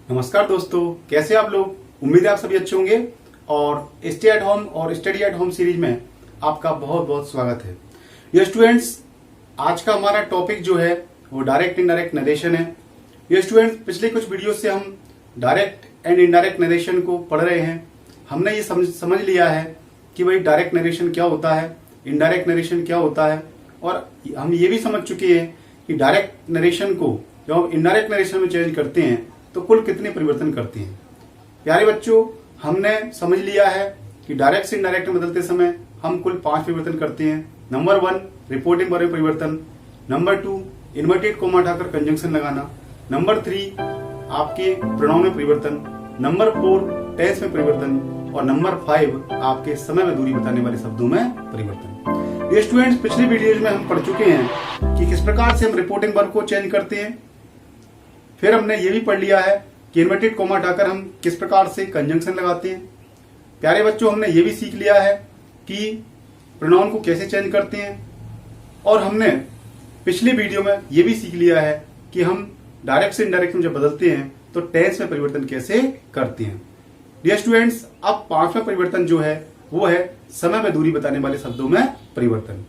नमस्कार दोस्तों, कैसे आप लोग। उम्मीद है आप सभी अच्छे होंगे और स्टे एट होम और स्टडी एट होम सीरीज में आपका बहुत बहुत स्वागत है। ये स्टूडेंट्स, आज का हमारा टॉपिक जो है वो डायरेक्ट इनडायरेक्ट नरेशन है। ये स्टूडेंट्स, पिछले कुछ वीडियो से हम डायरेक्ट एंड इनडायरेक्ट नरेशन को पढ़ रहे हैं। हमने ये समझ लिया है कि भाई डायरेक्ट नरेशन क्या होता है, इनडायरेक्ट नरेशन क्या होता है, और हम ये भी समझ चुके हैं कि डायरेक्ट नरेशन को जब हम इनडायरेक्ट नरेशन में चेंज करते हैं तो कुल कितने परिवर्तन करते हैं। प्यारे बच्चों, हमने समझ लिया है कि डायरेक्ट से इनडायरेक्ट में बदलते समय हम कुल 5 परिवर्तन करते हैं। नंबर 1, रिपोर्टिंग वर्ब में परिवर्तन। नंबर 2, इन्वर्टेड कोमा हटाकर कंजंक्शन लगाना। नंबर 3, आपके प्रोनाउन में परिवर्तन। नंबर 4, टेंस में परिवर्तन। और नंबर 5, आपके समय में दूरी बताने वाले शब्दों में परिवर्तन। ये स्टूडेंट्स, पिछले वीडियोज में हम पढ़ चुके हैं कि किस प्रकार से हम रिपोर्टिंग वर्ब को चेंज करते हैं। फिर हमने ये भी पढ़ लिया है कि इन्वर्टेड कोमा हटाकर हम किस प्रकार से कंजंक्शन लगाते हैं। प्यारे बच्चों, हमने ये भी सीख लिया है कि प्रोनाउन को कैसे चेंज करते हैं। और हमने पिछले वीडियो में ये भी सीख लिया है कि हम डायरेक्ट से इनडायरेक्ट में जब बदलते हैं तो टेंस में परिवर्तन कैसे करते हैं। डियर स्टूडेंट्स, अब 5वां परिवर्तन जो है वो है समय में दूरी बताने वाले शब्दों में परिवर्तन।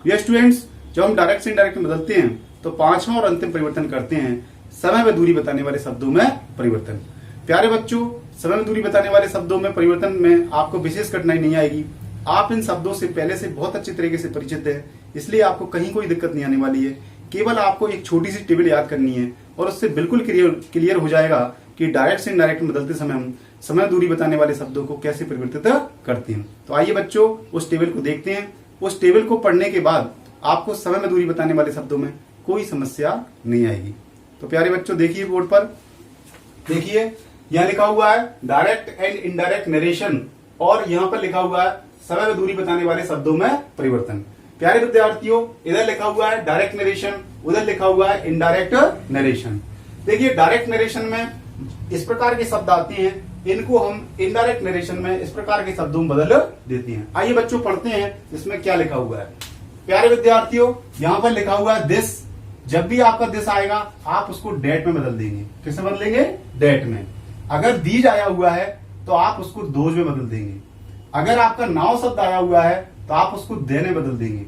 डियर स्टूडेंट्स, जब हम डायरेक्ट से इनडायरेक्ट में बदलते हैं तो 5वां और अंतिम परिवर्तन करते हैं समय में दूरी बताने वाले शब्दों में परिवर्तन। प्यारे बच्चों, समय में दूरी बताने वाले शब्दों में परिवर्तन में आपको विशेष कठिनाई नहीं आएगी। आप इन शब्दों से पहले से बहुत अच्छी तरीके से परिचित हैं, इसलिए आपको कहीं कोई दिक्कत नहीं आने वाली है। केवल आपको एक छोटी सी टेबल याद करनी है और उससे बिल्कुल क्लियर हो जाएगा कि डायरेक्ट से इनडायरेक्ट में बदलते समय हम समय दूरी बताने वाले शब्दों को कैसे परिवर्तित करते हैं। तो आइए बच्चों, उस टेबल को देखते हैं। उस टेबल को पढ़ने के बाद आपको समय में दूरी बताने वाले शब्दों में कोई समस्या नहीं आएगी। तो प्यारे बच्चों, देखिए बोर्ड पर, देखिए यहाँ लिखा हुआ है डायरेक्ट एंड इनडायरेक्ट नरेशन और यहाँ पर लिखा हुआ है समय में दूरी बताने वाले शब्दों में परिवर्तन। प्यारे विद्यार्थियों, इधर लिखा हुआ है डायरेक्ट नरेशन, उधर लिखा हुआ है इनडायरेक्ट नरेशन। देखिए, डायरेक्ट नरेशन में इस प्रकार के शब्द आते हैं, इनको हम इनडायरेक्ट नरेशन में इस प्रकार के शब्दों में बदल देते हैं। आइए बच्चों, पढ़ते हैं इसमें क्या लिखा हुआ है। प्यारे विद्यार्थियों, यहाँ पर लिखा हुआ है दिस। जब भी आपका दिस आएगा आप उसको डेट में बदल देंगे। किससे बदलेंगे? डेट में। अगर दीज आया हुआ है तो आप उसको दोज में बदल देंगे। अगर आपका नाउ शब्द आया हुआ है तो आप उसको दे में बदल देंगे।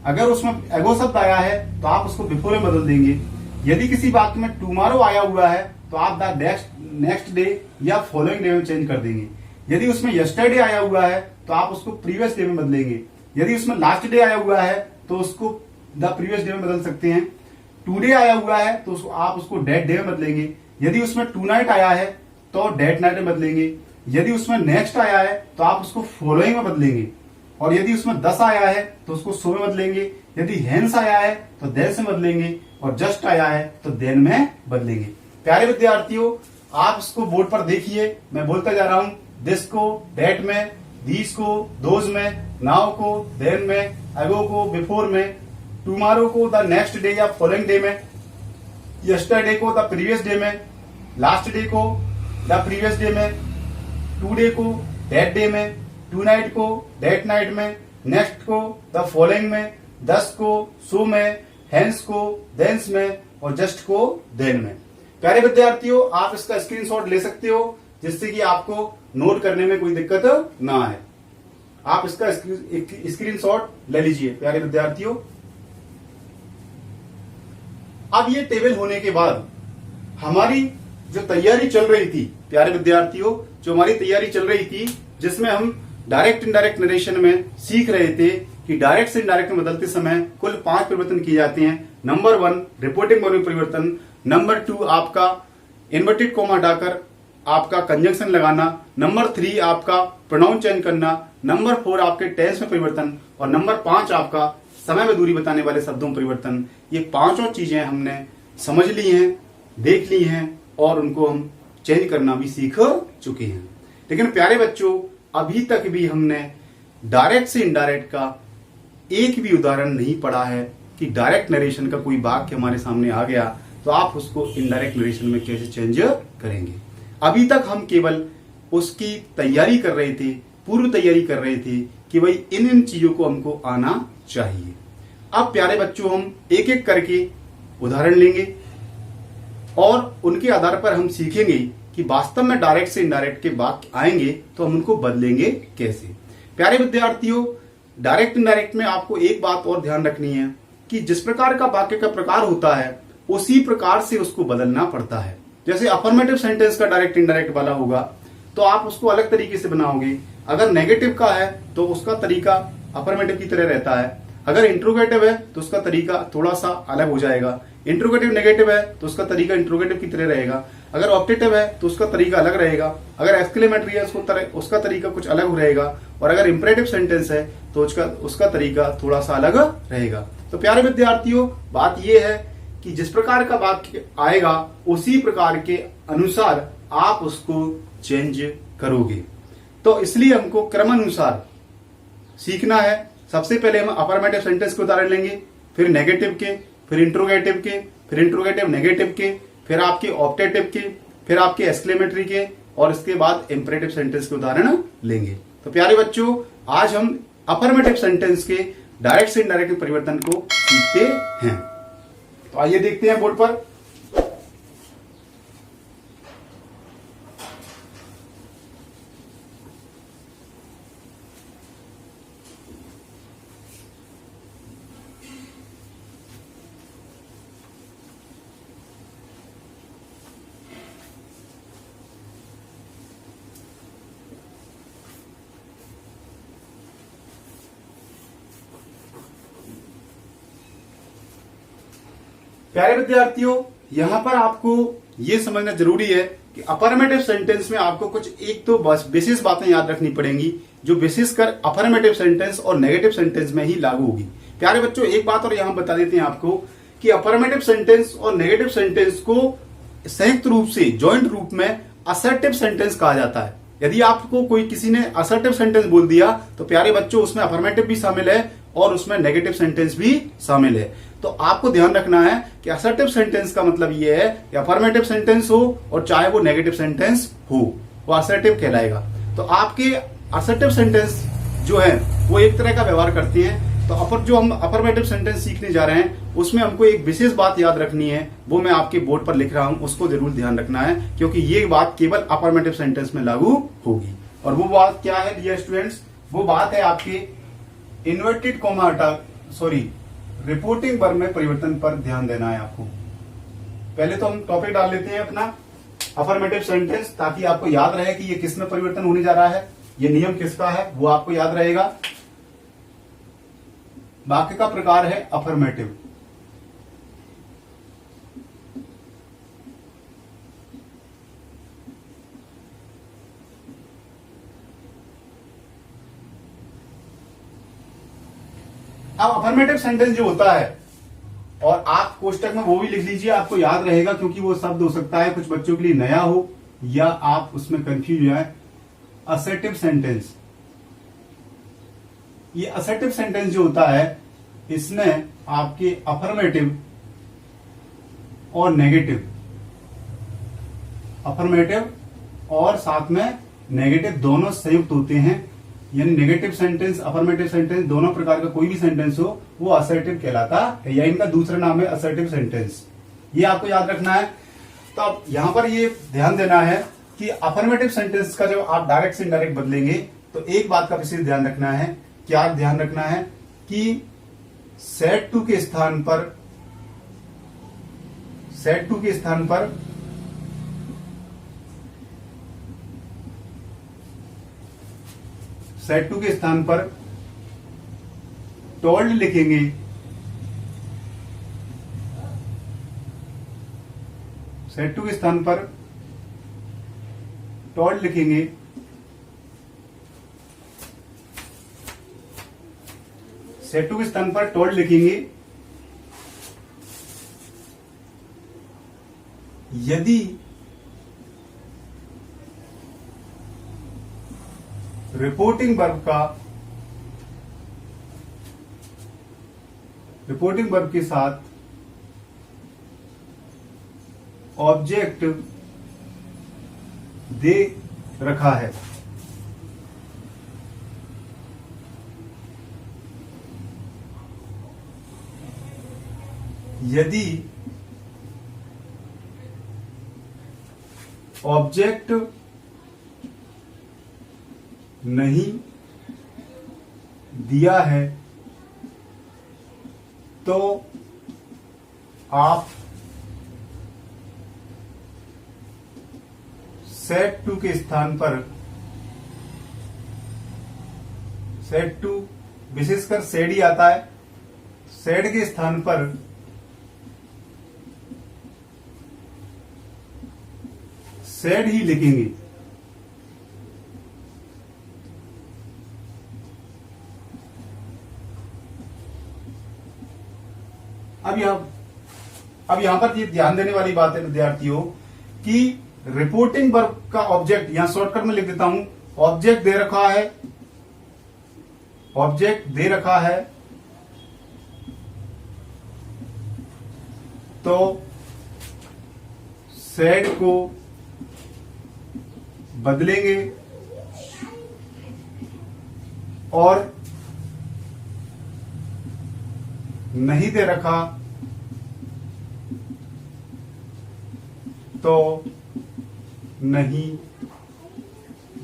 अगर उसमें एगो शब्द आया है तो आप उसको बिफोर में बदल देंगे। यदि किसी वाक्य में टुमारो आया हुआ है तो आप द नेक्स्ट डे या फॉलोइंग डे में चेंज कर देंगे। यदि उसमें यस्टरडे आया हुआ है तो आप उसको प्रीवियस डे में बदलेंगे। यदि उसमें लास्ट डे आया हुआ है तो उसको द प्रीवियस डे में बदल सकते हैं। टुडे आया हुआ है तो आप उसको डेट डे में बदलेंगे। यदि उसमें टू नाइट आया है तो डेट नाइट में बदलेंगे। यदि उसमें नेक्स्ट आया है तो आप उसको फॉलोइंग में बदलेंगे। और यदि उसमें 10 आया है तो उसको सो में बदलेंगे। यदि हेंस आया है तो देन से बदलेंगे और जस्ट आया है तो देन में बदलेंगे। प्यारे विद्यार्थियों, आप इसको बोर्ड पर देखिए, मैं बोलता जा रहा हूं। दिस को डेट में, दीज को दोज में, नाउ को देन में, एगो को बिफोर में, टुमारो को द नेक्स्ट डे या फॉलोइंग डे में, यस्टरडे को द प्रीवियस डे में, लास्ट डे को द प्रीवियस डे में, टुडे को डेट डे में, टू नाइट को डेट नाइट में, नेक्स्ट को द फॉलोइंग में, 10 को सो में, हेंस को देन्स में और जस्ट को देन में। प्यारे विद्यार्थियों, आप इसका स्क्रीनशॉट ले सकते हो जिससे कि आपको नोट करने में कोई दिक्कत ना आए। आप इसका स्क्रीनशॉट ले लीजिए। प्यारे विद्यार्थियों, अब ये टेबल होने के बाद हमारी जो तैयारी चल रही थी, प्यारे विद्यार्थियों, जो हमारी तैयारी चल रही थी जिसमें हम डायरेक्ट इनडायरेक्ट नरेशन में सीख रहे थे कि डायरेक्ट से इनडायरेक्ट में बदलते समय कुल 5 परिवर्तन किए जाते हैं। नंबर 1, रिपोर्टिंग वर्ब में परिवर्तन। नंबर 2, आपका इन्वर्टेड कोमा हटाकर आपका कंजंक्शन लगाना। नंबर 3, आपका प्रोनाउन चेंज करना। नंबर 4, आपके टेंस में परिवर्तन। और नंबर 5, आपका समय में दूरी बताने वाले शब्दों में परिवर्तन। ये 5 चीजें हमने समझ ली हैं, देख ली हैं और उनको हम चेंज करना भी सीख चुके हैं। लेकिन प्यारे बच्चों, अभी तक भी हमने डायरेक्ट से इनडायरेक्ट का एक भी उदाहरण नहीं पढ़ा है कि डायरेक्ट नरेशन का कोई वाक्य हमारे सामने आ गया तो आप उसको इनडायरेक्ट नरेशन में कैसे चेंज करेंगे। अभी तक हम केवल उसकी तैयारी कर रहे थे, पूर्व तैयारी कर रहे थे कि भाई इन चीजों को हमको आना चाहिए। अब प्यारे बच्चों, हम एक एक करके उदाहरण लेंगे और उनके आधार पर हम सीखेंगे कि वास्तव में डायरेक्ट से इनडायरेक्ट के वाक्य आएंगे तो हम उनको बदलेंगे कैसे। प्यारे विद्यार्थियों, डायरेक्ट इनडायरेक्ट में आपको एक बात और ध्यान रखनी है कि जिस प्रकार का वाक्य का प्रकार होता है उसी प्रकार से उसको बदलना पड़ता है। जैसे अफर्मेटिव सेंटेंस का डायरेक्ट इनडायरेक्ट वाला होगा तो आप उसको अलग तरीके से बनाओगे। अगर नेगेटिव का है तो उसका तरीका अफर्मेटिव की तरह रहता है। अगर इंट्रोगेटिव है तो उसका तरीका थोड़ा सा अलग हो जाएगा। इंट्रोगेटिव नेगेटिव है तो उसका तरीका इंट्रोगेटिव की तरह रहेगा। अगर ऑप्टेटिव है तो उसका तरीका अलग रहेगा। अगर एक्सक्लेमेटरी है उसका तरीका कुछ अलग रहेगा। और अगर इंपरेटिव सेंटेंस है तो उसका तरीका थोड़ा सा अलग रहेगा। तो प्यारे विद्यार्थियों, बात यह है कि जिस प्रकार का वाक्य आएगा उसी प्रकार के अनुसार आप उसको चेंज करोगे। तो इसलिए हमको क्रमानुसार सीखना है। सबसे पहले हम अफर्मेटिव सेंटेंस के उदाहरण लेंगे, फिर नेगेटिव के, फिर इंट्रोगेटिव के, फिर इंट्रोगेटिव नेगेटिव के, फिर आपके ऑप्टेटिव के, फिर आपके एक्सक्लेमेटरी के, और इसके बाद इंपरेटिव सेंटेंस के उदाहरण लेंगे। तो प्यारे बच्चों, आज हम अफर्मेटिव सेंटेंस के डायरेक्ट से इनडायरेक्ट परिवर्तन को सीखते हैं। तो आइए देखते हैं बोर्ड पर। प्यारे विद्यार्थियों, यहां पर आपको यह समझना जरूरी है कि अफर्मेटिव सेंटेंस में आपको कुछ एक तो बस विशेष बातें याद रखनी पड़ेंगी जो विशेषकर अफर्मेटिव सेंटेंस और नेगेटिव सेंटेंस में ही लागू होगी। प्यारे बच्चों, एक बात और यहां बता देते हैं आपको कि अफर्मेटिव सेंटेंस और नेगेटिव सेंटेंस को संयुक्त रूप से जॉइंट रूप में असर्टिव सेंटेंस कहा जाता है। यदि आपको किसी ने असर्टिव सेंटेंस बोल दिया तो प्यारे बच्चों उसमें अफर्मेटिव भी शामिल है और उसमें नेगेटिव सेंटेंस भी शामिल है। तो आपको ध्यान रखना है कि असर्टिव सेंटेंस का मतलब यह है कि अफर्मेटिव सेंटेंस हो और चाहे वो नेगेटिव सेंटेंस हो, वो असर्टिव कहलाएगा। तो आपके असर्टिव सेंटेंस जो है वो एक तरह का व्यवहार करते हैं। तो जो हम अफर्मेटिव सेंटेंस सीखने जा रहे हैं उसमें हमको एक विशेष बात याद रखनी है, वो मैं आपके बोर्ड पर लिख रहा हूं, उसको जरूर ध्यान रखना है क्योंकि ये बात केवल अफर्मेटिव सेंटेंस में लागू होगी। और वो बात क्या है डियर स्टूडेंट्स? वो बात है आपके इन्वर्टेड कॉमा रिपोर्टिंग वर्ब में परिवर्तन पर ध्यान देना है आपको। पहले तो हम टॉपिक डाल लेते हैं अपना अफर्मेटिव सेंटेंस, ताकि आपको याद रहे कि ये किस में परिवर्तन होने जा रहा है, ये नियम किसका है वो आपको याद रहेगा। वाक्य का प्रकार है अफर्मेटिव। अब अफर्मेटिव सेंटेंस जो होता है, और आप कोष्टक में वो भी लिख लीजिए, आपको याद रहेगा क्योंकि वो शब्द हो सकता है कुछ बच्चों के लिए नया हो या आप उसमें कंफ्यूज हो जाए। असर्टिव सेंटेंस, ये असर्टिव सेंटेंस जो होता है इसमें आपके अफर्मेटिव और नेगेटिव, अफर्मेटिव और साथ में नेगेटिव दोनों संयुक्त होते हैं। यानी नेगेटिव सेंटेंस, अफर्मेटिव सेंटेंस, दोनों प्रकार का कोई भी सेंटेंस हो वो असर्टिव कहलाता है, या इनका दूसरा नाम है असर्टिव सेंटेंस। ये आपको याद रखना है। तो अब यहां पर ये ध्यान देना है कि अफर्मेटिव सेंटेंस का जब आप डायरेक्ट से इनडायरेक्ट बदलेंगे तो एक बात का विशेष ध्यान रखना है। क्या ध्यान रखना है कि सेट टू के स्थान पर टोल्ड लिखेंगे, सेट टू के स्थान पर टोल्ड लिखेंगे, सेट टू के स्थान पर टोल्ड लिखेंगे यदि रिपोर्टिंग वर्ब के साथ ऑब्जेक्ट दे रखा है। यदि ऑब्जेक्ट नहीं दिया है तो आप सेट टू के स्थान पर सेट टू विशेषकर सेड ही आता है, सेड के स्थान पर सेड ही लिखेंगे। अब यहां पर ये ध्यान देने वाली बात है विद्यार्थियों कि रिपोर्टिंग वर्ब का ऑब्जेक्ट, यहां शॉर्टकट में लिख देता हूं, ऑब्जेक्ट दे रखा है तो सेड को बदलेंगे और नहीं दे रखा तो नहीं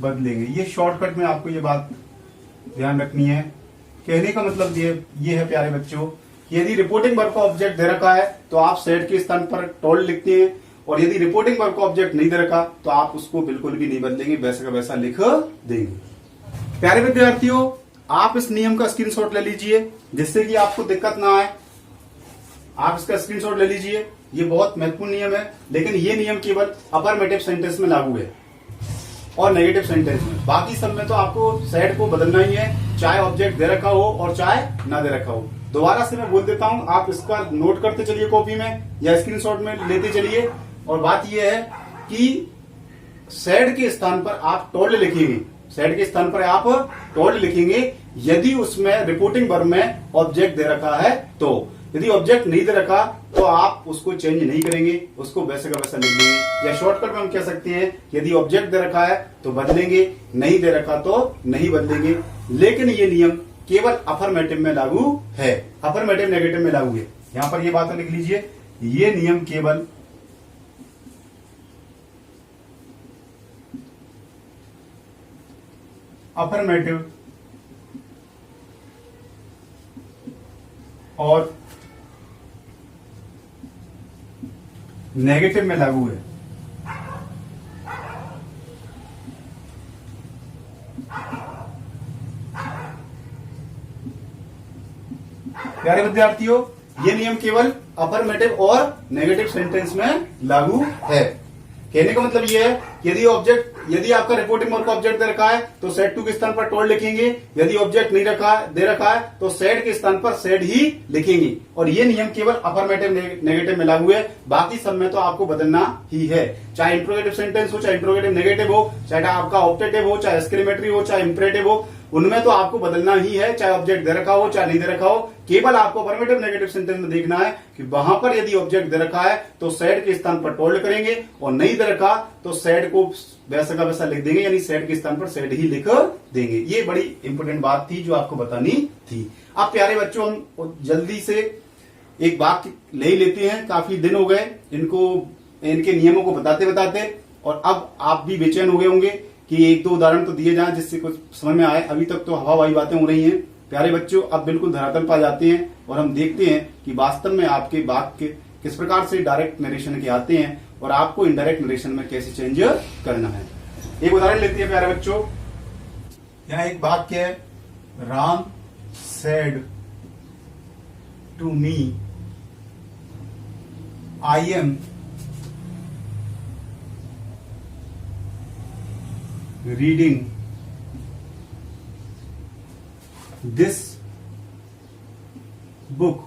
बदलेंगे। ये शॉर्टकट में आपको ये बात ध्यान रखनी है। कहने का मतलब ये है प्यारे बच्चों कि यदि रिपोर्टिंग वर्ब का ऑब्जेक्ट दे रखा है तो आप सेड के स्थान पर टोल्ड लिखते हैं, और यदि रिपोर्टिंग वर्ब का ऑब्जेक्ट नहीं दे रखा तो आप उसको बिल्कुल भी नहीं बदलेंगे, वैसा का वैसा लिख देंगे। प्यारे विद्यार्थियों, आप इस नियम का स्क्रीनशॉट ले लीजिए जिससे कि आपको दिक्कत ना आए। आप इसका स्क्रीनशॉट ले लीजिए, ये बहुत महत्वपूर्ण नियम है, लेकिन ये नियम केवल अफर्मेटिव सेंटेंस में लागू है और नेगेटिव सेंटेंस में। बाकी सब में तो आपको सेड को बदलना ही है, चाहे ऑब्जेक्ट दे रखा हो और चाहे ना दे रखा हो। दोबारा से मैं बोल देता हूं, आप इसका नोट करते चलिए कॉपी में या स्क्रीनशॉट में लेते चलिए। और बात यह है कि सेड के स्थान पर आप टोल्ड लिखेंगे, सेड के स्थान पर आप टोल्ड लिखेंगे यदि उसमें रिपोर्टिंग वर्ब में ऑब्जेक्ट दे रखा है तो। यदि ऑब्जेक्ट नहीं दे रखा तो आप उसको चेंज नहीं करेंगे, उसको वैसे का वैसा लिख देंगे। या शॉर्टकट में हम कह सकते हैं यदि ऑब्जेक्ट दे रखा है तो बदलेंगे, नहीं दे रखा तो नहीं बदलेंगे। लेकिन ये नियम केवल अफर्मेटिव में लागू है, अफर्मेटिव नेगेटिव में लागू है। यहां पर ये बात लिख लीजिए, ये नियम केवल अफर्मेटिव और नेगेटिव में लागू है। प्यारे विद्यार्थियों, ये नियम केवल अफर्मेटिव और नेगेटिव सेंटेंस में लागू है। कहने का मतलब ये है यदि आपका रिपोर्टिंग वर्ब का ऑब्जेक्ट दे रखा है तो सेड टू के स्थान पर टोल्ड लिखेंगे, यदि ऑब्जेक्ट नहीं दे रखा है तो सेड के स्थान पर सेड ही लिखेंगे। और ये नियम केवल अफर्मेटिव नेगेटिव में लागू है, बाकी सब में तो आपको बदलना ही है। चाहे इंट्रोगेटिव सेंटेंस हो, चाहे इंट्रोगेटिव नेगेटिव हो, चाहे आपका ऑप्टेटिव हो, चाहे एक्सक्लेमेटरी हो, चाहे इंपरेटिव हो, उनमें तो आपको बदलना ही है, चाहे ऑब्जेक्ट दे रखा हो चाहे नहीं दे रखा हो। केवल आपको अफर्मेटिव नेगेटिव सेंटेंस में देखना है कि वहां पर यदि ऑब्जेक्ट दे रखा है तो सेड के स्थान पर टोल्ड करेंगे, और नहीं दे रखा तो सेड को वैसा का वैसा लिख देंगे, यानी सेड के स्थान पर सेड ही लिख देंगे। ये बड़ी इंपॉर्टेंट बात थी जो आपको बतानी थी। अब प्यारे बच्चों, हम जल्दी से एक वाक्य ले ही लेते हैं, काफी दिन हो गए इनके नियमों को बताते बताते, और अब आप भी बेचैन हो गए होंगे कि एक दो उदाहरण तो दिए जाएं जिससे कुछ समझ में आए। अभी तक तो हवाई बातें हो रही हैं। प्यारे बच्चों, अब बिल्कुल धरातल पर जाते हैं और हम देखते हैं कि वास्तव में आपके वाक्य किस प्रकार से डायरेक्ट नरेशन के आते हैं और आपको इनडायरेक्ट नरेशन में कैसे चेंज करना है। एक उदाहरण लेते हैं प्यारे बच्चों। यहाँ एक वाक्य है, Ram said to me I am reading this book।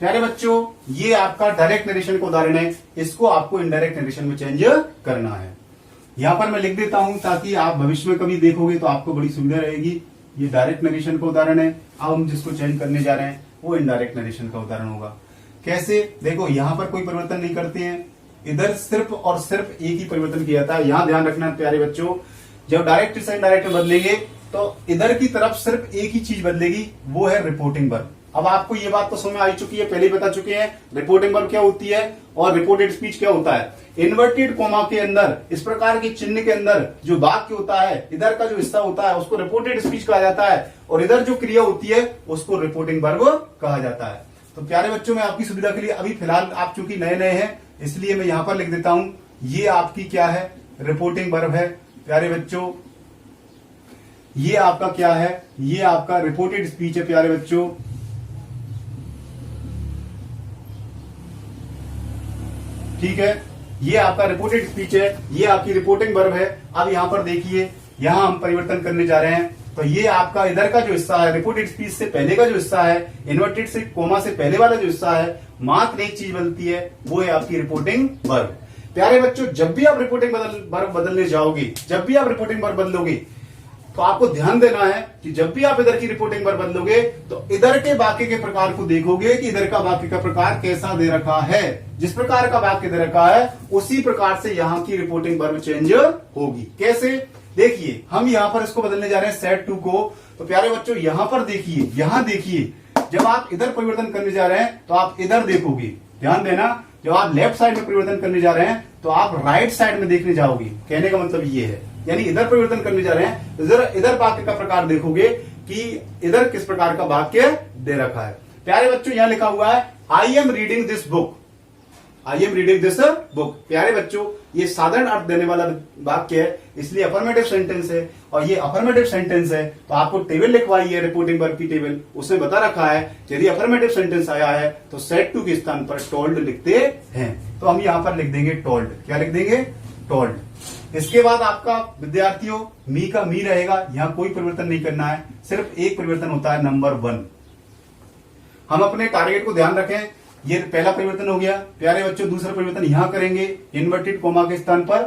प्यारे बच्चों, ये आपका डायरेक्ट नरेशन का उदाहरण है, इसको आपको इनडायरेक्ट नरेशन में चेंज करना है। यहां पर मैं लिख देता हूं ताकि आप भविष्य में कभी देखोगे तो आपको बड़ी सुविधा रहेगी। ये डायरेक्ट नरेशन का उदाहरण है। अब हम जिसको चेंज करने जा रहे हैं वो इनडायरेक्ट नरेशन का उदाहरण होगा। कैसे? देखो, यहां पर कोई परिवर्तन नहीं करते हैं, इधर सिर्फ और सिर्फ एक ही परिवर्तन किया था। यहां ध्यान रखना प्यारे बच्चों, जब डायरेक्ट से इनडायरेक्ट में बदलेंगे तो इधर की तरफ सिर्फ एक ही चीज बदलेगी, वो है रिपोर्टिंग वर्ब। अब आपको ये बात तो समझ में आ चुकी है, पहले ही बता चुके हैं रिपोर्टिंग वर्ब क्या होती है और रिपोर्टेड स्पीच क्या होता है। इन्वर्टेड कोमा के अंदर, इस प्रकार के चिन्ह के अंदर जो वाक्य होता है, इधर का जो हिस्सा होता है उसको रिपोर्टेड स्पीच कहा जाता है और इधर जो क्रिया होती है उसको रिपोर्टिंग वर्ब कहा जाता है। तो प्यारे बच्चों, मैं आपकी सुविधा के लिए अभी फिलहाल आप चूंकि नए नए हैं इसलिए मैं यहां पर लिख देता हूं, ये आपकी क्या है, रिपोर्टिंग वर्ब है। प्यारे बच्चों, ये आपका क्या है, ये आपका रिपोर्टेड स्पीच है। प्यारे बच्चों, ठीक है, ये आपका रिपोर्टेड स्पीच है, ये आपकी रिपोर्टिंग वर्ब है। अब यहां पर देखिए, यहां हम परिवर्तन करने जा रहे हैं। तो ये आपका इधर का जो हिस्सा है, रिपोर्टेड स्पीच से पहले का जो हिस्सा है, इन्वर्टेड से कोमा से पहले वाला जो हिस्सा है, मात्र एक चीज बदलती है, वो है आपकी रिपोर्टिंग वर्ब। प्यारे बच्चों, जब भी आप रिपोर्टिंग वर्ब बदलने जाओगे, जब भी आप रिपोर्टिंग वर्ब बदलोगे, तो आपको ध्यान देना है कि जब भी आप इधर की रिपोर्टिंग वर्ब बदलोगे तो इधर के वाक्य के प्रकार को देखोगे कि इधर का वाक्य का प्रकार कैसा दे रखा है। जिस प्रकार का वाक्य दे रखा है उसी प्रकार से यहां की रिपोर्टिंग वर्ब चेंज होगी। कैसे? देखिए, हम यहां पर इसको बदलने जा रहे हैं सेट टू को। तो प्यारे बच्चों, यहां पर देखिए, यहां देखिए, जब आप इधर परिवर्तन करने जा रहे हैं तो आप इधर देखोगे। ध्यान देना, जब आप लेफ्ट साइड में परिवर्तन करने जा रहे हैं तो आप राइट साइड में देखने जाओगे। कहने का मतलब ये है, यानी इधर परिवर्तन करने जा रहे हैं तो इधर वाक्य का प्रकार देखोगे कि इधर किस प्रकार का वाक्य दे रखा है। प्यारे बच्चों, यहां लिखा हुआ है आई am reading this book, I am reading this book. प्यारे बच्चों, ये साधारण अर्थ देने वाला वाक्य है, इसलिए अफर्मेटिव सेंटेंस है। और ये अफर्मेटिव सेंटेंस है तो आपको टेबल लिखवाई है, रिपोर्टिंग वर्ब की टेबल, उसमें बता रखा है यदि अफर्मेटिव सेंटेंस आया है तो सेट टू के स्थान पर टोल्ड लिखते हैं। तो हम यहां पर लिख देंगे टोल्ड। क्या लिख देंगे? टोल्ड। इसके बाद आपका विद्यार्थियों मी का मी रहेगा, यहां कोई परिवर्तन नहीं करना है, सिर्फ एक परिवर्तन होता है, नंबर 1। हम अपने टारगेट को ध्यान रखें, ये पहला परिवर्तन हो गया। प्यारे बच्चों, दूसरा परिवर्तन यहां करेंगे, इन्वर्टेड कोमा के स्थान पर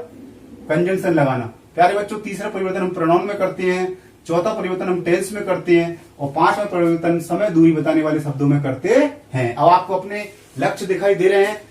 कंजंक्शन लगाना। प्यारे बच्चों, तीसरा परिवर्तन हम प्रोनाउन में करते हैं, चौथा परिवर्तन हम टेंस में करते हैं और पांचवा परिवर्तन समय दूरी बताने वाले शब्दों में करते हैं। अब आपको अपने लक्ष्य दिखाई दे रहे हैं।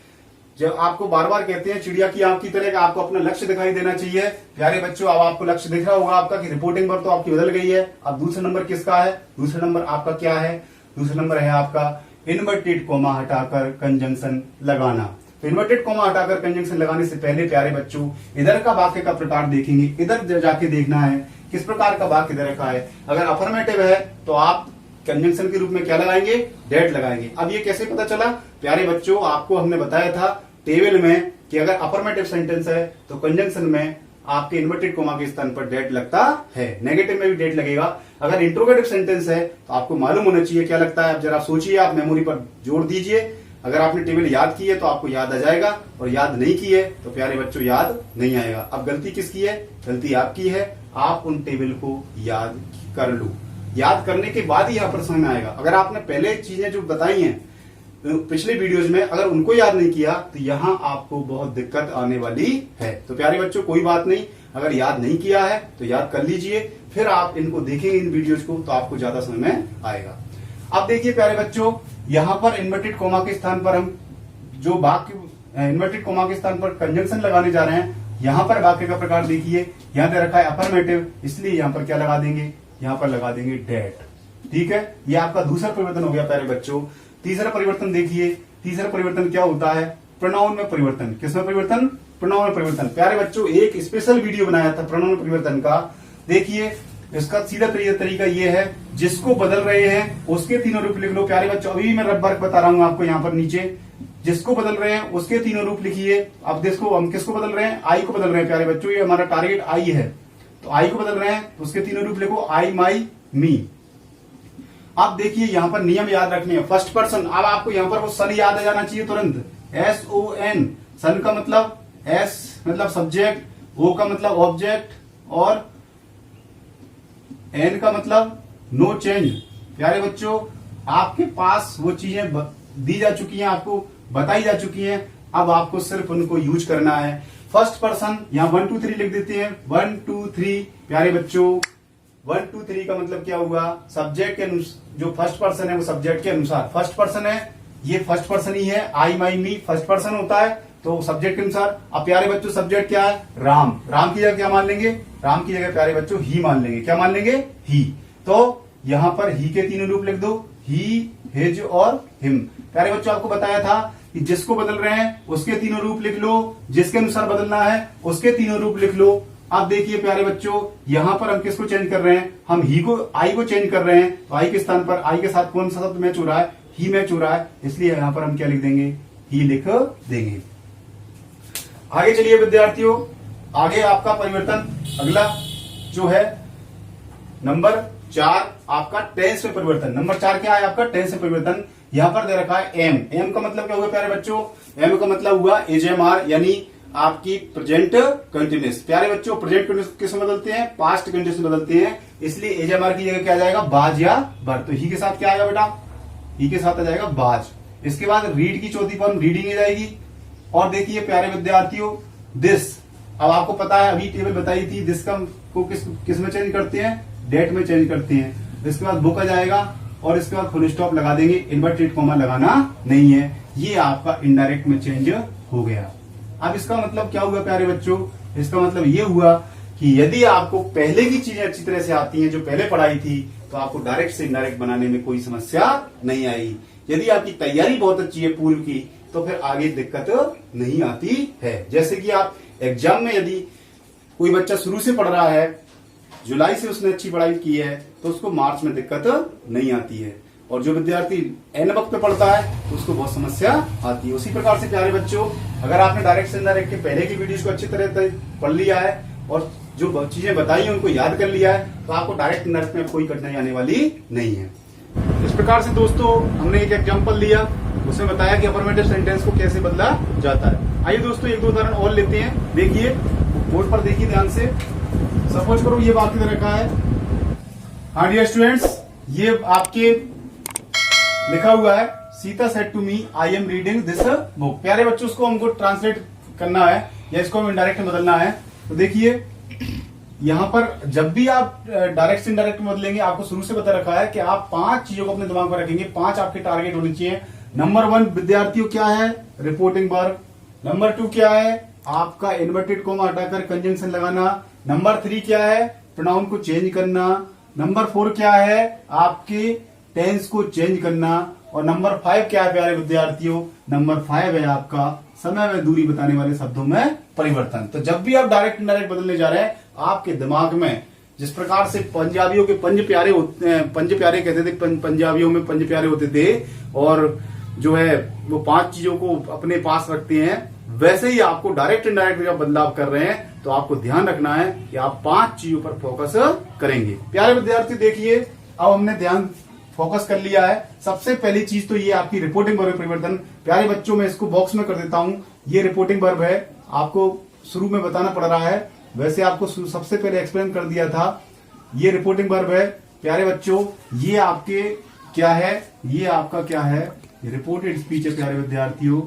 जब आपको बार बार कहते हैं चिड़िया की आंख की तरह कि आपको अपना लक्ष्य दिखाई देना चाहिए। प्यारे बच्चों, अब आपको लक्ष्य दिख रहा होगा आपका कि रिपोर्टिंग वर्ब तो आपकी बदल गई है। अब दूसरा नंबर किसका है? दूसरा नंबर आपका क्या है? दूसरा नंबर है आपका इन्वर्टेड कोमा हटाकर कंजंक्शन लगाना। तो इन्वर्टेड कोमा हटाकर कंजंक्शन लगाने से पहले प्यारे बच्चों इधर का वाक्य का प्रकार देखेंगे, इधर जाके देखना है किस प्रकार का वाक्य दे रखा है। अगर अफर्मेटिव है तो आप कंजंक्शन के रूप में क्या लगाएंगे? डेट लगाएंगे। अब ये कैसे पता चला? प्यारे बच्चों, आपको हमने बताया था टेबल में कि अगर अफर्मेटिव सेंटेंस है तो कंजंक्शन में आपके इन्वर्टेड कोमा के स्थान पर डेट लगता है, नेगेटिव में भी डेट लगेगा। अगर इंट्रोगेटिव सेंटेंस है तो आपको मालूम होना चाहिए क्या लगता है। अब जरा सोचिए, आप मेमोरी पर जोड़ दीजिए। अगर आपने टेबल याद की है तो आपको याद आ जाएगा और याद नहीं की है तो प्यारे बच्चों याद नहीं आएगा। अब गलती किसकी है? गलती आपकी है। आप उन टेबल को याद कर लो, याद करने के बाद ही यहाँ पर समझ में आएगा। अगर आपने पहले चीजें जो बताई हैं पिछले वीडियोज में, अगर उनको याद नहीं किया तो यहाँ आपको बहुत दिक्कत आने वाली है। तो प्यारे बच्चों, कोई बात नहीं, अगर याद नहीं किया है तो याद कर लीजिए, फिर आप इनको देखेंगे इन वीडियोज को तो आपको ज्यादा समझ में आएगा। अब देखिए प्यारे बच्चों, यहाँ पर इन्वर्टेड कोमा के स्थान पर हम जो वाक्य इन्वर्टेड कोमा के स्थान पर कंजंक्शन लगाने जा रहे हैं, यहाँ पर वाक्य का प्रकार देखिए, यहाँ दे रखा है अफर्मेटिव, इसलिए यहाँ पर क्या लगा देंगे? यहाँ पर लगा देंगे डेट। ठीक है, ये आपका दूसरा परिवर्तन हो गया प्यारे बच्चों। तीसरा परिवर्तन देखिए, तीसरा परिवर्तन क्या होता है? प्रोनाउन में परिवर्तन। किसमें परिवर्तन? प्रोनाउन में परिवर्तन। प्यारे बच्चों, एक स्पेशल वीडियो बनाया था प्रोनाउन परिवर्तन का, देखिए इसका सीधा तरीका ये है, जिसको बदल रहे हैं उसके तीनों रूप लिख लो। प्यारे बच्चों, अभी मैं रब वर्क बता रहा हूं आपको यहाँ पर नीचे, जिसको बदल रहे हैं उसके तीनों रूप लिखिए। अब देखो हम किसको बदल रहे हैं? आई को बदल रहे हैं। प्यारे बच्चों, ये हमारा टारगेट आई है, तो आई को बदल रहे हैं तो उसके तीनों रूप लिखो, आई, माई, मी। अब देखिए यहाँ पर नियम याद रखने हैं। फर्स्ट पर्सन, अब आपको यहाँ पर वो सन याद आ जाना चाहिए तुरंत, SON। सन का मतलब S मतलब सब्जेक्ट, O का मतलब ऑब्जेक्ट और N का मतलब नो चेंज। प्यारे बच्चों, आपके पास वो चीजें दी जा चुकी हैं, आपको बताई जा चुकी हैं, अब आपको सिर्फ उनको यूज करना है। फर्स्ट पर्सन यहाँ 1 2 3 लिख देते हैं, 1 2 3। प्यारे बच्चों, 1 2 3 का मतलब क्या हुआ? सब्जेक्ट के अनुसार, जो फर्स्ट पर्सन है वो सब्जेक्ट के अनुसार फर्स्ट पर्सन है, ये फर्स्ट पर्सन ही है। आई, माई, मी फर्स्ट पर्सन होता है तो सब्जेक्ट के अनुसार। अब प्यारे बच्चों, सब्जेक्ट क्या है? राम। राम की जगह क्या मान लेंगे? राम की जगह प्यारे बच्चों ही मान लेंगे। क्या मान लेंगे? ही। तो यहां पर ही के तीनों रूप लिख दो, ही, हिज और हिम। प्यारे बच्चों आपको बताया था कि जिसको बदल रहे हैं उसके तीनों रूप लिख लो, जिसके अनुसार बदलना है उसके तीनों रूप लिख लो। अब देखिए प्यारे बच्चों, यहां पर हम किसको चेंज कर रहे हैं, हम ही को, आई को चेंज कर रहे हैं। तो आई के स्थान पर आई के साथ कौन सा शब्द मैच हो रहा है, ही मैच हो रहा है, इसलिए यहां पर हम क्या लिख देंगे, ही लिख देंगे। आगे चलिए विद्यार्थियों, आगे आपका परिवर्तन अगला जो है नंबर 4 आपका टेंस में परिवर्तन। नंबर 4 क्या है आपका, टेंस में परिवर्तन। यहां पर दे रखा है एम। एम का मतलब क्या हुआ प्यारे बच्चों, एम का मतलब हुआ एजेएमआर, यानी आपकी प्रेजेंट कंटिन्यूस। प्यारे बच्चों प्रेजेंट कंटिन्यूस किस में बदलते हैं, पास्ट कंटिन्यूस में बदलते हैं, इसलिए एजेएमआर की जगह क्या आ जाएगा, बाज या बर। तो ही के साथ क्या आएगा बेटा, ही के साथ आ जाएगा बाज। इसके बाद रीड की चौथी फॉर्म रीडिंग आ जाएगी। और देखिए प्यारे विद्यार्थियों, दिस, अब आपको पता है अभी टेबल बताई थी, दिस का को किस में चेंज करते हैं, डेट में चेंज करते हैं। इसके बाद बुक आ जाएगा और इसके बाद फुल स्टॉप लगा देंगे, इन्वर्टेड कॉमा लगाना नहीं है। ये आपका इनडायरेक्ट में चेंज हो गया। अब इसका मतलब क्या हुआ प्यारे बच्चों, इसका मतलब ये हुआ कि यदि आपको पहले की चीजें अच्छी तरह से आती हैं जो पहले पढ़ाई थी, तो आपको डायरेक्ट से इनडायरेक्ट बनाने में कोई समस्या नहीं आई। यदि आपकी तैयारी बहुत अच्छी है पूर्व की, तो फिर आगे दिक्कत नहीं आती है। जैसे कि आप एग्जाम में यदि कोई बच्चा शुरू से पढ़ रहा है, जुलाई से उसने अच्छी पढ़ाई की है, तो उसको मार्च में दिक्कत नहीं आती है। और जो विद्यार्थी एन वक्त पे पढ़ता है तो उसको बहुत समस्या आती है। उसी प्रकार से प्यारे बच्चों, अगर आपने डायरेक्ट से इनडायरेक्ट के पहले की वीडियोस को अच्छी तरह से पढ़ लिया है और जो चीजें बताई है उनको याद कर लिया है, तो आपको डायरेक्ट इनडायरेक्ट में कोई कठिनाई आने वाली नहीं है। इस प्रकार से दोस्तों हमने एक एग्जाम्पल लिया, उसमें बताया कि अफर्मेटिव सेंटेंस को कैसे बदला जाता है। आइए दोस्तों एक दो उदाहरण और लेते हैं। देखिए बोर्ड पर देखिए ध्यान से। सपोज करो ये वाक्य दे रखा है, हाँ डियर स्टूडेंट्स, ये आपके लिखा हुआ है, Sita said to me I am reading this book. प्यारे बच्चों उसको हमको ट्रांसलेट करना है या इसको हम इनडायरेक्ट में बदलना है। तो देखिए यहां पर जब भी आप डायरेक्ट से इनडायरेक्ट में बदलेंगे, आपको शुरू से बता रखा है कि आप 5 चीजों को अपने दिमाग में रखेंगे, 5 आपके टारगेट होने चाहिए। नंबर 1 विद्यार्थियों क्या है, रिपोर्टिंग वर्ब। नंबर 2 क्या है, आपका इन्वर्टेड कॉमा हटाकर कंजंक्शन लगाना। नंबर 3 क्या है, प्रोनाउन को चेंज करना। नंबर 4 क्या है, आपके टेंस को चेंज करना। और नंबर 5 क्या है प्यारे विद्यार्थियों, नंबर 5 है आपका समय में दूरी बताने वाले शब्दों में परिवर्तन। तो जब भी आप डायरेक्ट इनडायरेक्ट बदलने जा रहे हैं, आपके दिमाग में जिस प्रकार से पंजाबियों के पंज प्यारे होते हैं, पंज प्यारे कहते थे, पंजाबियों में पंज प्यारे होते थे और जो है वो 5 चीजों को अपने पास रखते हैं, वैसे ही आपको डायरेक्ट इनडायरेक्ट जब बदलाव कर रहे हैं तो आपको ध्यान रखना है कि आप 5 चीजों पर फोकस करेंगे। प्यारे विद्यार्थी देखिए, अब हमने ध्यान फोकस कर लिया है। सबसे पहली चीज तो ये आपकी रिपोर्टिंग वर्ब परिवर्तन। प्यारे बच्चों में इसको बॉक्स में कर देता हूं, ये रिपोर्टिंग वर्ब है, आपको शुरू में बताना पड़ रहा है, वैसे आपको सबसे पहले एक्सप्लेन कर दिया था। ये रिपोर्टिंग वर्ब है प्यारे बच्चों, ये आपके क्या है, ये आपका क्या है, रिपोर्टेड स्पीच है प्यारे विद्यार्थियों।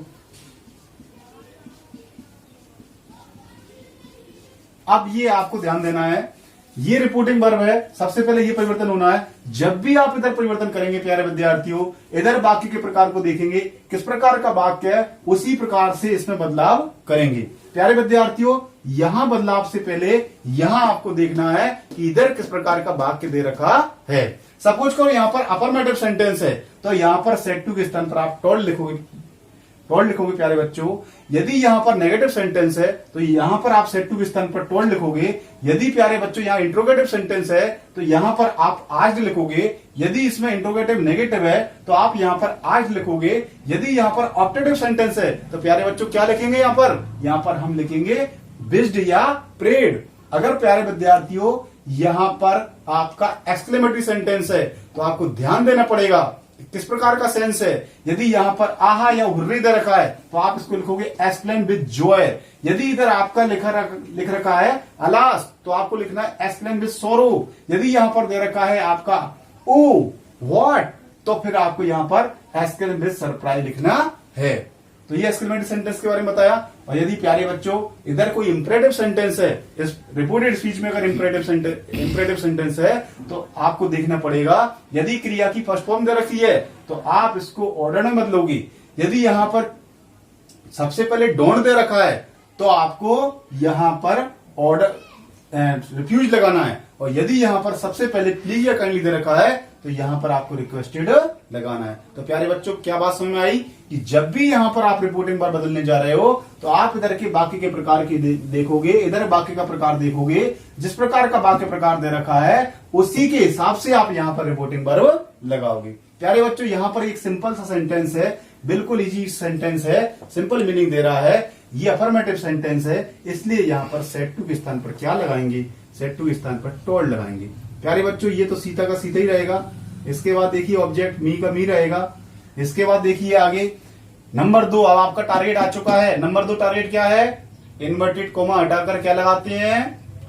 अब ये आपको ध्यान देना है, ये रिपोर्टिंग वर्ब है, सबसे पहले ये परिवर्तन होना है। जब भी आप इधर परिवर्तन करेंगे प्यारे विद्यार्थियों, इधर वाक्य के प्रकार को देखेंगे, किस प्रकार का वाक्य है, उसी प्रकार से इसमें बदलाव करेंगे। प्यारे विद्यार्थियों, यहां बदलाव से पहले यहां आपको देखना है कि इधर किस प्रकार का वाक्य दे रखा है। सपोज करो यहां पर अफर्मेटिव सेंटेंस है, तो यहां पर सेड टू के स्थान पर आप टोल्ड लिखोगे, टोल्ड लिखोगे प्यारे बच्चों। यदि यहां पर नेगेटिव सेंटेंस है तो यहां पर आप सेड टू के स्थान पर टोल्ड लिखोगे। यदि प्यारे बच्चों यहां इंट्रोगेटिव सेंटेंस है तो यहां पर आप आज लिखोगे। यदि इसमें इंट्रोगेटिव नेगेटिव है तो आप यहां पर आज लिखोगे। यदि यहां पर ऑप्टेटिव सेंटेंस है तो प्यारे बच्चों क्या लिखेंगे, यहां पर हम लिखेंगे विज्ड या प्रेड। अगर प्यारे विद्यार्थियों यहां पर आपका एक्सक्लेमेटरी सेंटेंस है तो आपको ध्यान देना पड़ेगा किस प्रकार का सेंस है। यदि यहां पर आहा या हुर्री दे रखा है तो आप इसको लिखोगे एक्सप्लेन विद जॉय। यदि इधर आपका लिख रखा है अलास तो आपको लिखना है एक्सप्लेन विद सोरो। यदि यहां पर दे रखा है आपका ओ व्हाट तो फिर आपको यहां पर एक्सप्लेन विद सरप्राइज लिखना है। तो ये एक्सक्लेमेटरी सेंटेंस के बारे में बताया। और यदि प्यारे बच्चों इधर कोई इंपरेटिव सेंटेंस है, इस रिपोर्टेड स्पीच में अगर इंपरेटिव सेंटेंस है तो आपको देखना पड़ेगा, यदि क्रिया की फर्स्ट फॉर्म दे रखी है तो आप इसको ऑर्डर में बदलोगी। यदि यहां पर सबसे पहले डोंट दे रखा है तो आपको यहां पर ऑर्डर रिफ्यूज लगाना है। और यदि यहां पर सबसे पहले प्लीज या काइंडली दे रखा है तो यहां पर आपको रिक्वेस्टेड लगाना है। तो प्यारे बच्चों क्या बात समझ में आई कि जब भी यहाँ पर आप रिपोर्टिंग बार बदलने जा रहे हो तो आप इधर के बाकी के प्रकार की देखोगे, इधर बाकी का प्रकार देखोगे, जिस प्रकार का बाकी प्रकार दे रखा है उसी के हिसाब से आप यहाँ पर रिपोर्टिंग वर्ब लगाओगे। प्यारे बच्चों यहाँ पर एक सिंपल सा सेंटेंस है, बिल्कुल इजी सेंटेंस है, सिंपल मीनिंग दे रहा है, ये अफर्मेटिव सेंटेंस है, इसलिए यहाँ पर सेट टू के स्थान पर क्या लगाएंगे, सेट टू के स्थान पर टोल्ड लगाएंगे। प्यारे बच्चों ये तो सीता का सीता ही रहेगा। इसके बाद देखिए ऑब्जेक्ट मी का मी रहेगा। इसके बाद देखिए आगे नंबर 2, अब आपका टारगेट आ चुका है। नंबर 2 टारगेट क्या है, इन्वर्टेड कोमा हटाकर क्या लगाते हैं,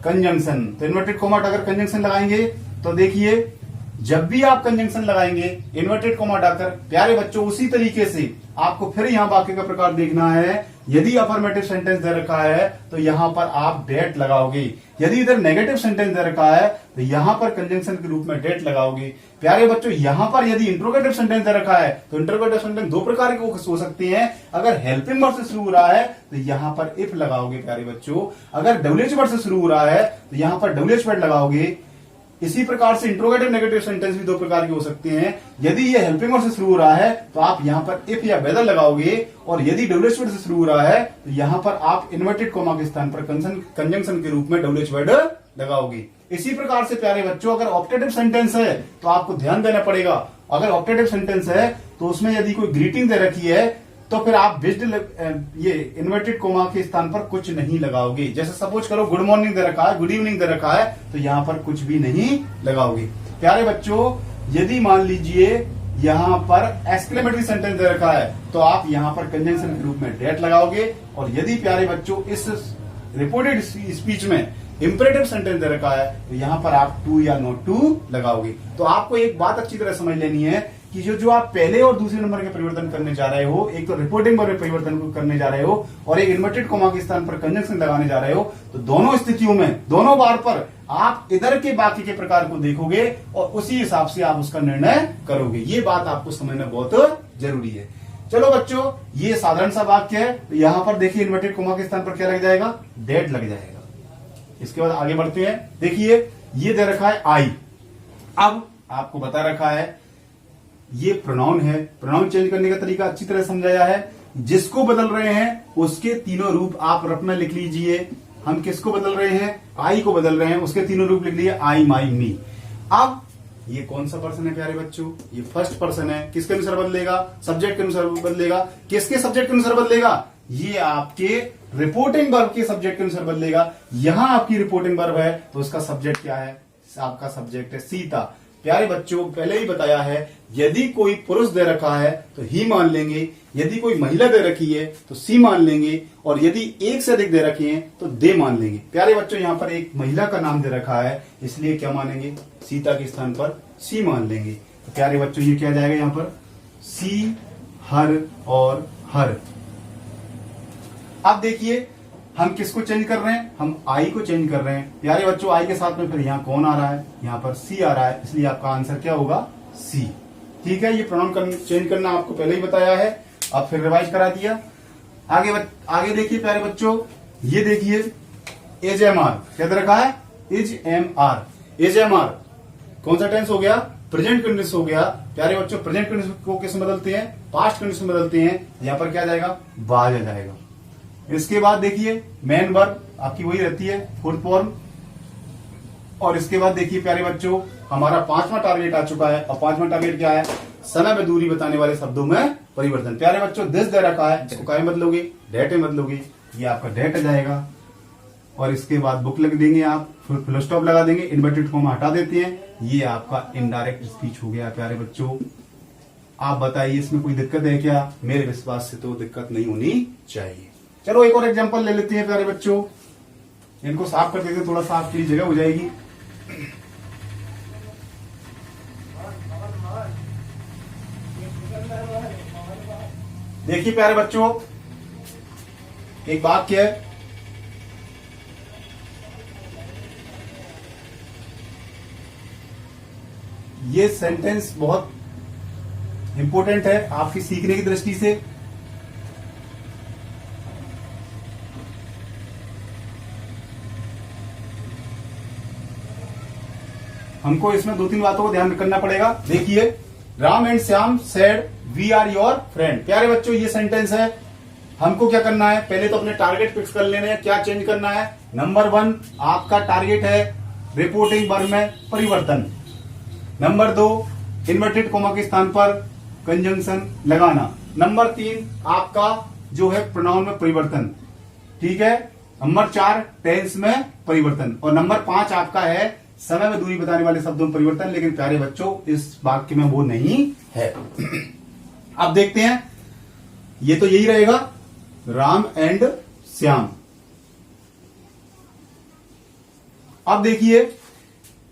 कंजंक्शन। तो इन्वर्टेड कोमा हटाकर कंजंक्शन लगाएंगे। तो देखिए जब भी आप कंजंक्शन लगाएंगे इन्वर्टेड कोमा हटाकर, प्यारे बच्चों उसी तरीके से आपको फिर यहां वाक्य का प्रकार देखना है। यदि अफर्मेटिव सेंटेंस दे रखा है तो यहां पर आप डेट लगाओगे, यदि इधर नेगेटिव सेंटेंस दे रखा है तो यहां पर कंजंक्शन के रूप में डेट लगाओगे। प्यारे बच्चों यहां पर यदि इंट्रोगेटिव सेंटेंस दे रखा है तो इंट्रोगेटिव सेंटेंस दो प्रकार के हो सकते हैं। अगर हेल्पिंग वर्ब से शुरू हो रहा है तो यहां पर इफ लगाओगे प्यारे बच्चों। अगर डब्ल्यूएच वर्ड से शुरू हो रहा है तो यहां पर डब्ल्यूएच वर्ड लगाओगे। इसी प्रकार से इंट्रोगेटिव नेगेटिव सेंटेंस भी दो प्रकार के हो सकते हैं। यदि ये हेल्पिंग वर्ड से शुरू हो रहा है तो आप यहां पर इफ या वेदर लगाओगे, और यदि डब्ल्यूएच वर्ड से शुरू हो रहा है तो यहां पर आप इन्वर्टेड कोमा के स्थान पर कंजंक्शन के रूप में डब्ल्यूएच वर्ड लगाओगे। इसी प्रकार से प्यारे बच्चों अगर ऑप्टेटिव सेंटेंस है तो आपको ध्यान देना पड़ेगा। अगर ऑप्टेटिव सेंटेंस है तो उसमें यदि कोई ग्रीटिंग दे रखी है तो फिर आप ये इन्वर्टेड कोमा के स्थान पर कुछ नहीं लगाओगे। जैसे सपोज करो गुड मॉर्निंग दे रखा है, गुड इवनिंग दे रखा है, तो यहां पर कुछ भी नहीं लगाओगे। प्यारे बच्चों यदि मान लीजिए यहां पर एक्सक्लेमेटरी सेंटेंस दे रखा है तो आप यहां पर कंजंक्शन के रूप में डेट लगाओगे। और यदि प्यारे बच्चों इस रिपोर्टेड स्पीच में इंपरेटिव सेंटेंस दे रखा है तो यहां पर आप टू या नॉट टू लगाओगे। तो आपको एक बात अच्छी तरह समझ लेनी है कि जो आप पहले और दूसरे नंबर के परिवर्तन करने जा रहे हो, एक तो रिपोर्टिंग वर्ब में परिवर्तन करने जा रहे हो और एक इन्वर्टेड कोमा के स्थान पर कंजंक्शन लगाने जा रहे हो, तो दोनों स्थितियों में दोनों बार पर आप इधर के बाकी के प्रकार को देखोगे और उसी हिसाब से आप उसका निर्णय करोगे। ये बात आपको समझना बहुत जरूरी है। चलो बच्चों ये साधारण सा वाक्य है। तो यहां पर देखिए इन्वर्टेड कोमा के स्थान पर क्या लग जाएगा, डेट लग जाएगा। इसके बाद आगे बढ़ते हैं। देखिए ये दे रखा है आई। अब आपको बता रखा है ये प्रोनाउन है। प्रोनाउन चेंज करने का तरीका अच्छी तरह समझाया है। जिसको बदल रहे हैं उसके तीनों रूप आप रफ में लिख लीजिए। हम किसको बदल रहे हैं, आई को बदल रहे हैं, उसके तीनों रूप लिख लिए, आई माई मी। अब ये कौन सा पर्सन है प्यारे बच्चों, ये फर्स्ट पर्सन है। किसके अनुसार बदलेगा, सब्जेक्ट के अनुसार बदलेगा। किसके सब्जेक्ट के अनुसार बदलेगा, ये आपके रिपोर्टिंग वर्ब के सब्जेक्ट के अनुसार बदलेगा। यहां आपकी रिपोर्टिंग वर्ब है तो उसका सब्जेक्ट क्या है, आपका सब्जेक्ट है सीता। प्यारे बच्चों पहले ही बताया है यदि कोई पुरुष दे रखा है तो ही मान लेंगे, यदि कोई महिला दे रखी है तो सी मान लेंगे, और यदि एक से अधिक दे रखे हैं तो दे मान लेंगे। प्यारे बच्चों यहां पर एक महिला का नाम दे रखा है इसलिए क्या मानेंगे, सीता के स्थान पर सी मान लेंगे। तो प्यारे बच्चों ये क्या जाएगा यहां पर, सी, हर और हर। अब देखिए हम किसको चेंज कर रहे हैं, हम आई को चेंज कर रहे हैं। प्यारे बच्चों आई के साथ में फिर यहाँ कौन आ रहा है, यहाँ पर सी आ रहा है, इसलिए आपका आंसर क्या होगा, सी। ठीक है, ये प्रोनाउन चेंज करना आपको पहले ही बताया है, अब फिर रिवाइज करा दिया। आगे देखिए प्यारे बच्चों, ये देखिए एज एम आर क्या दे रखा है, is M are. As am are कौन सा टेंस हो गया, प्रेजेंट कंडीशन हो गया। प्यारे बच्चों प्रेजेंट कंडीशन को किस बदलते हैं, पास्ट कंडीशन बदलते हैं। यहाँ पर क्या जाएगा, बाज आ जाएगा। इसके बाद देखिए मेन वर्ब आपकी वही रहती है, फोर्थ फॉर्म। और इसके बाद देखिए प्यारे बच्चों हमारा 5वां टारगेट आ चुका है। और 5वां टारगेट क्या है, समय में दूरी बताने वाले शब्दों में परिवर्तन। प्यारे बच्चों दिस दे रखा है, इसको क्या बदलोगे, डेट में बदलोगे, ये आपका डेट आ जाएगा। और इसके बाद बुक लिख देंगे आप, फिर फुल स्टॉप लगा देंगे, इन्वर्टेड कॉमा हटा देते हैं, ये आपका इनडायरेक्ट स्पीच हो गया। प्यारे बच्चों आप बताइए इसमें कोई दिक्कत है क्या, मेरे विश्वास से तो दिक्कत नहीं होनी चाहिए। चलो एक और एग्जांपल ले लेते हैं प्यारे बच्चों, इनको साफ कर देते हैं, थोड़ा सा आपकी जगह हो जाएगी। देखिए प्यारे बच्चों एक वाक्य है, ये सेंटेंस बहुत इंपॉर्टेंट है आपकी सीखने की दृष्टि से। हमको इसमें 2-3 बातों को ध्यान करना पड़ेगा। देखिए Ram and Shyam said we are your friend. प्यारे बच्चों ये सेंटेंस है, हमको क्या करना है, पहले तो अपने टारगेट फिक्स कर लेने हैं, क्या चेंज करना है। नंबर 1 आपका टारगेट है रिपोर्टिंग वर्ब में परिवर्तन। नंबर 2 इन्वर्टेड कोमा के स्थान पर कंजंक्शन लगाना। नंबर 3 आपका जो है प्रोनाउन में परिवर्तन, ठीक है। नंबर 4 टेंस में परिवर्तन और नंबर 5 आपका है समय में दूरी बताने वाले शब्दों में परिवर्तन। लेकिन प्यारे बच्चों इस वाक्य में वो नहीं है। अब देखते हैं, ये तो यही रहेगा राम एंड श्याम। अब देखिए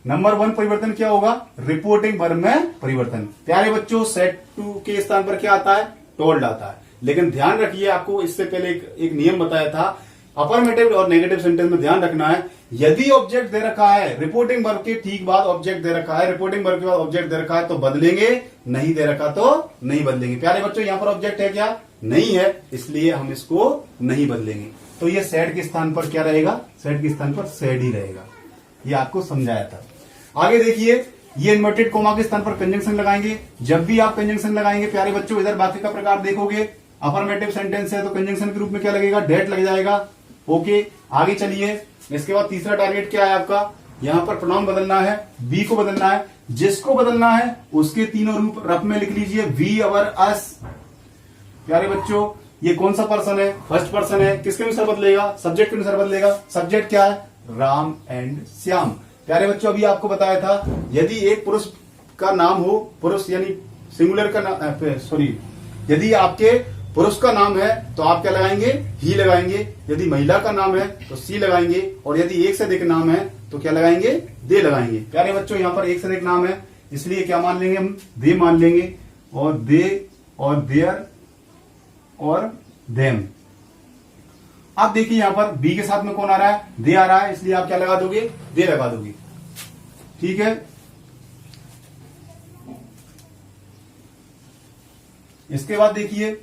नंबर 1 परिवर्तन क्या होगा, रिपोर्टिंग वर्ब में परिवर्तन। प्यारे बच्चों सेड टू के स्थान पर क्या आता है, टोल्ड आता है। लेकिन ध्यान रखिए, आपको इससे पहले एक नियम बताया था, अफर्मेटिव और नेगेटिव सेंटेंस में ध्यान रखना है, यदि ऑब्जेक्ट दे रखा है रिपोर्टिंग वर्ब के ठीक बाद ऑब्जेक्ट दे रखा है, रिपोर्टिंग वर्ब के बाद ऑब्जेक्ट दे रखा है तो बदलेंगे, नहीं दे रखा तो नहीं बदलेंगे। प्यारे बच्चों यहां पर ऑब्जेक्ट है क्या, नहीं है, इसलिए हम इसको नहीं बदलेंगे। तो ये सेड के स्थान पर क्या रहेगा, सेड के स्थान पर सेड ही रहेगा, ये आपको समझाया था। आगे देखिए, ये इन्वर्टेड कोमा के स्थान पर कंजंक्शन लगाएंगे। जब भी आप कंजंक्शन लगाएंगे प्यारे बच्चों, इधर वाक्य का प्रकार देखोगे, अफर्मेटिव सेंटेंस है तो कंजंक्शन के रूप में क्या लगेगा, डेट लग जाएगा। ओके, आगे चलिए। इसके बाद तीसरा टारगेट क्या है आपका, यहां पर प्रोनाउन बदलना है, बी को बदलना है। जिसको बदलना है उसके तीनों रूप रफ में लिख लीजिए, वी, अवर, अस। प्यारे बच्चों ये कौन सा पर्सन है, फर्स्ट पर्सन है, किसके अनुसार बदलेगा, सब्जेक्ट के अनुसार बदलेगा। सब्जेक्ट क्या है, राम एंड श्याम। प्यारे बच्चों अभी आपको बताया था, यदि एक पुरुष का नाम हो, पुरुष यानी सिंगुलर का नाम, सॉरी, यदि आपके पुरुष का नाम है तो आप क्या लगाएंगे, ही लगाएंगे। यदि महिला का नाम है तो सी लगाएंगे, और यदि एक से अधिक नाम है तो क्या लगाएंगे, दे लगाएंगे। प्यारे बच्चों यहां पर एक से अधिक नाम है, इसलिए क्या मान लेंगे हम, दे मान लेंगे, और दे और देयर और देम। अब देखिए यहां पर बी के साथ में कौन आ रहा है, दे आ रहा है, इसलिए आप क्या लगा दोगे, दे लगा दोगे, ठीक है। इसके बाद देखिए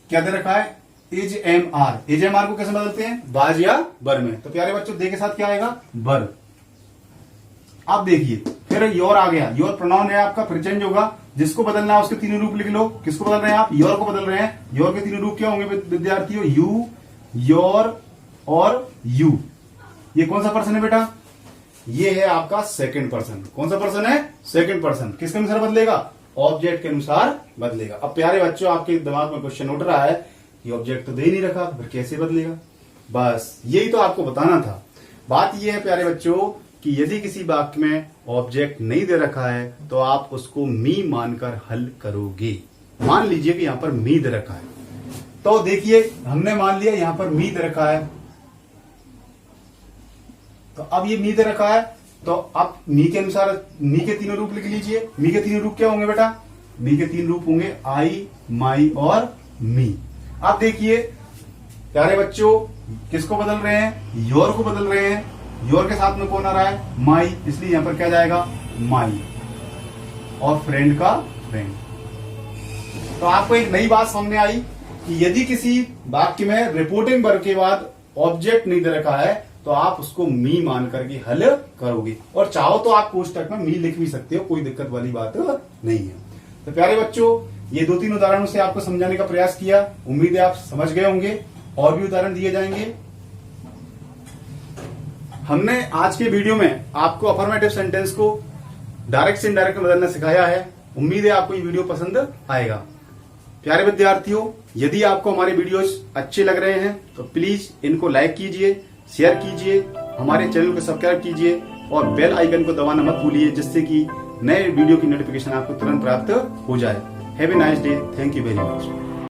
क्या दे रखा है, is M R. Is M R को कैसे बदलते हैं, बाज या बर में। तो प्यारे बच्चों दे के साथ क्या आएगा, बर। अब देखिए फिर योर आ गया, योर प्रोनाउन है आपका, फिर चेंज होगा। जिसको बदलना है उसके तीनों रूप लिख लो। किसको बदल रहे हैं आप, योर को बदल रहे हैं। योर के तीनों रूप क्या होंगे विद्यार्थियों, यू, योर और यू। ये कौन सा पर्सन है बेटा, ये है आपका सेकंड पर्सन। कौन सा पर्सन है, सेकंड पर्सन। किसके अनुसार बदलेगा, ऑब्जेक्ट के अनुसार बदलेगा। अब प्यारे बच्चों आपके दिमाग में क्वेश्चन उठ रहा है, ये ऑब्जेक्ट तो दे ही नहीं रखा, फिर कैसे बदलेगा। बस यही तो आपको बताना था। बात यह है प्यारे बच्चों कि यदि किसी वाक्य में ऑब्जेक्ट नहीं दे रखा है तो आप उसको मी मानकर हल करोगे। मान लीजिए कि यहां पर मी दे रखा है, तो देखिए हमने मान लिया यहां पर मी दे रखा है, तो अब ये मी दे रखा है, तो अब मी के अनुसार मी के तीनों रूप लिख लीजिए। मी के तीनों रूप क्या होंगे बेटा, मी के तीन रूप होंगे आई, माई और मी। अब देखिए प्यारे बच्चों किसको बदल रहे हैं, योर को बदल रहे हैं। योर के साथ में कौन आ रहा है, माई, इसलिए यहां पर क्या जाएगा, माई, और फ्रेंड का फ्रेंड। तो आपको एक नई बात समझ में आई कि यदि किसी वाक्य में रिपोर्टिंग वर्ब के बाद ऑब्जेक्ट नहीं दे रखा है तो आप उसको मी मान करके हल करोगे, और चाहो तो आप कोष्टक में मी लिख भी सकते हो, कोई दिक्कत वाली बात नहीं है। तो प्यारे बच्चों ये 2-3 उदाहरणों से आपको समझाने का प्रयास किया, उम्मीद है आप समझ गए होंगे। और भी उदाहरण दिए जाएंगे। हमने आज के वीडियो में आपको अफर्मेटिव सेंटेंस को डायरेक्ट से इनडायरेक्ट में बदलना सिखाया है। उम्मीद है आपको ये वीडियो पसंद आएगा। प्यारे विद्यार्थियों यदि आपको हमारे वीडियोस अच्छे लग रहे हैं तो प्लीज इनको लाइक कीजिए, शेयर कीजिए, हमारे चैनल को सब्सक्राइब कीजिए और बेल आइकन को दबाना मत भूलिए, जिससे कि नए वीडियो की नोटिफिकेशन आपको तुरंत प्राप्त हो जाए। Have a nice day, thank you very much.